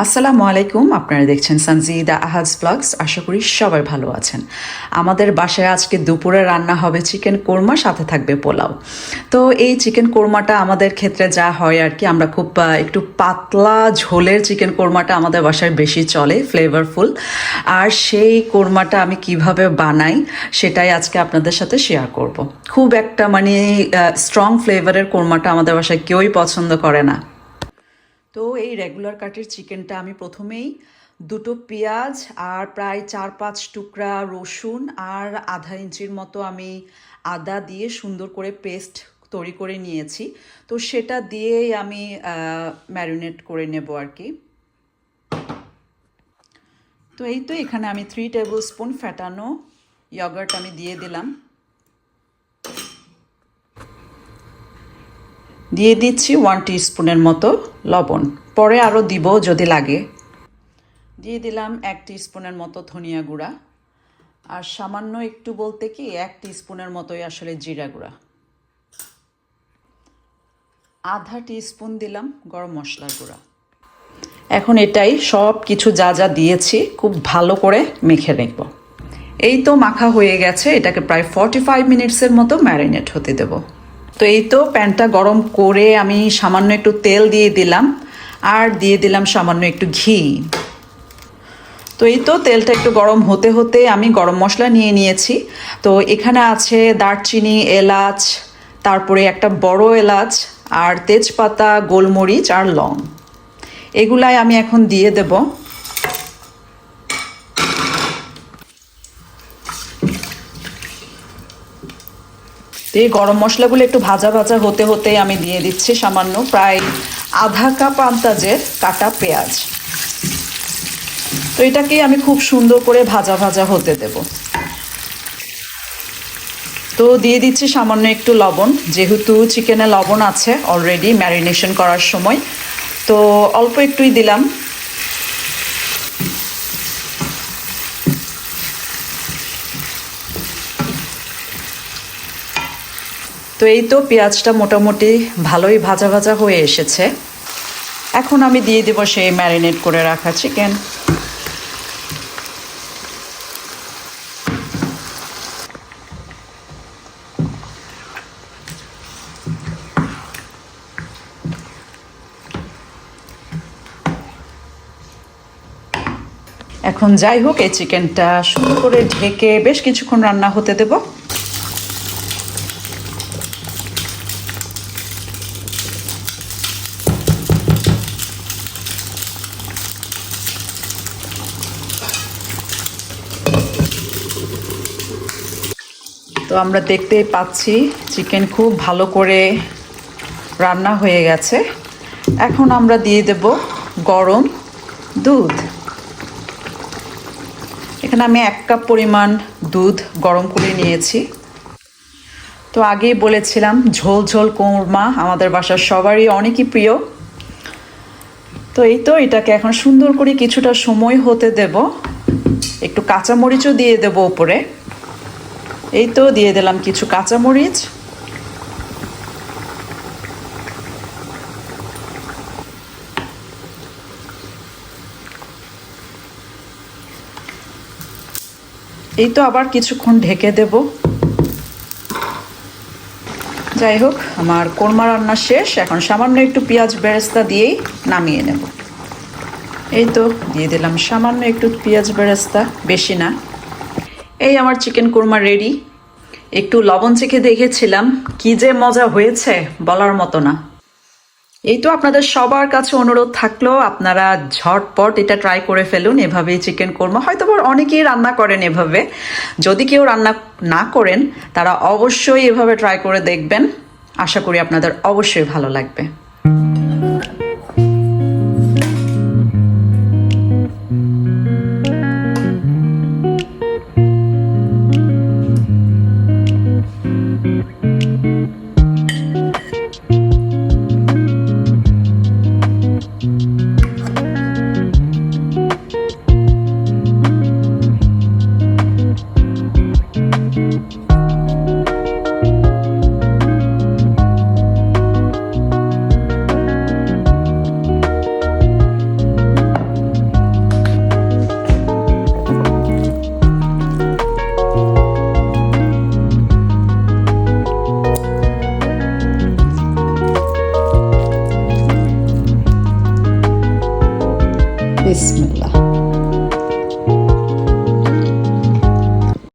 আসসালামু আলাইকুম। আপনারা দেখছেন সানজিদা আহাজ ব্লগস। আশা করি সবাই ভালো আছেন। আমাদের বাসায় আজকে দুপুরে রান্না হবে চিকেন কোরমা, সাথে থাকবে পোলাও। তো এই চিকেন কোরমাটা আমাদের ক্ষেত্রে যা হয় আর কি, আমরা খুব একটু পাতলা ঝোলের চিকেন কোরমাটা আমাদের বাসায় বেশি চলে, ফ্লেভারফুল। আর সেই কোরমাটা আমি কিভাবে বানাই সেটাই আজকে আপনাদের সাথে শেয়ার করব। খুব একটা স্ট্রং ফ্লেভারের কোরমাটা আমাদের বাসায় কেউই পছন্দ করে না। তো এই রেগুলার কাটের চিকেনটা আমি প্রথমেই দুটো পেঁয়াজ আর প্রায় 4-5 টুকরা রসুন আর আধা ইঞ্চির মতো আমি আদা দিয়ে সুন্দর করে পেস্ট তৈরি করে নিয়েছি। তো সেটা দিয়েই আমি ম্যারিনেট করে নেব আর কি। তো এই তো এখানে আমি 3 টেবিল স্পুন ফ্যাটানো ইয়গার্ট আমি দিয়ে দিলাম। দিয়ে দিচ্ছি 1 টিস্পুনের মতো লবণ, পরে আরও দিব যদি লাগে। দিয়ে দিলাম 1 টিস্পুনের মতো ধনিয়া গুঁড়া, আর সামান্য একটু বলতে কি 1 টিস্পুনের মতোই আসলে জিরা গুঁড়া। আধা টিস্পুন দিলাম গরম মশলার গুঁড়া। এখন এটাই সব কিছু যা যা দিয়েছি খুব ভালো করে মেখে নেব। এই তো মাখা হয়ে গেছে, এটাকে প্রায় 45 মিনিটসের মতো ম্যারিনেট হতে দেব। তো এই তো প্যানটা গরম করে আমি সামান্য একটু তেল দিয়ে দিলাম, আর দিয়ে দিলাম সামান্য একটু ঘি। তো এই তো তেলটা একটু গরম হতে হতে আমি গরম মশলা নিয়ে নিয়েছি। তো এখানে আছে দারচিনি, এলাচ, তারপরে একটা বড় এলাচ, আর তেজপাতা, গোলমরিচ আর লং। এগুলাই আমি এখন দিয়ে দেব। এই গরম মশলাগুলো একটু ভাজা ভাজা হতে হতে আমি দিয়ে দিচ্ছি সামান্য প্রায় আধা কাপ আন্দাজের কাটা পেঁয়াজ। তো এটাকে আমি খুব সুন্দর করে ভাজা ভাজা হতে দেব। তো দিয়ে দিচ্ছি সামান্য একটু লবণ, যেহেতু চিকেনে লবণ আছে অলরেডি ম্যারিনেশন করার সময়, তো অল্প একটুই দিলাম। তো এই তো পেঁয়াজটা মোটামুটি ভালোই ভাজা ভাজা হয়ে এসেছে। এখন আমি দিয়ে দেব সেই ম্যারিনেট করে রাখা চিকেন। এখন যাই হোক, এই চিকেনটা সুন্দর করে ঢেকে বেশ কিছুক্ষণ রান্না হতে দেব। তো আমরা দেখতেই পাচ্ছি চিকেন খুব ভালো করে রান্না হয়ে গেছে। এখন আমরা দিয়ে দেব গরম দুধ। এখানে আমি 1 কাপ পরিমাণ দুধ গরম করে নিয়েছি। তো আগেই বলেছিলাম ঝোল ঝোল কোরমা আমাদের বাসার সবারই অনেকই প্রিয়। তো এই তো এটাকে এখন সুন্দর করে কিছুটা সময় হতে দেব। একটু কাঁচামরিচও দিয়ে দেব উপরে। এই তো দিয়ে দিলাম কিছু কাঁচামরিচ। এই তো আবার কিছুক্ষণ ঢেকে দেব। যাই হোক, আমার কোরমা রান্না শেষ। এখন সামান্য একটু পেঁয়াজ বেরেস্তা দিয়েই নামিয়ে নেব। এই তো দিয়ে দিলাম সামান্য একটু পেঁয়াজ বেরেস্তা, বেশি না। এই আমার চিকেন কোরমা রেডি। একটু লবণ চেখে দেখেছিলাম, কি যে মজা হয়েছে বলার মতো না। এই তো আপনাদের সবার কাছে অনুরোধ থাকলো, আপনারা ঝটপট এটা ট্রাই করে ফেলুন। এভাবেই চিকেন কোরমা হয়তো অনেকেই রান্না করেন এভাবে। যদি কেউ রান্না না করেন তারা অবশ্যই এভাবে ট্রাই করে দেখবেন। আশা করি আপনাদের অবশ্যই ভালো লাগবে। বিসমিল্লাহ।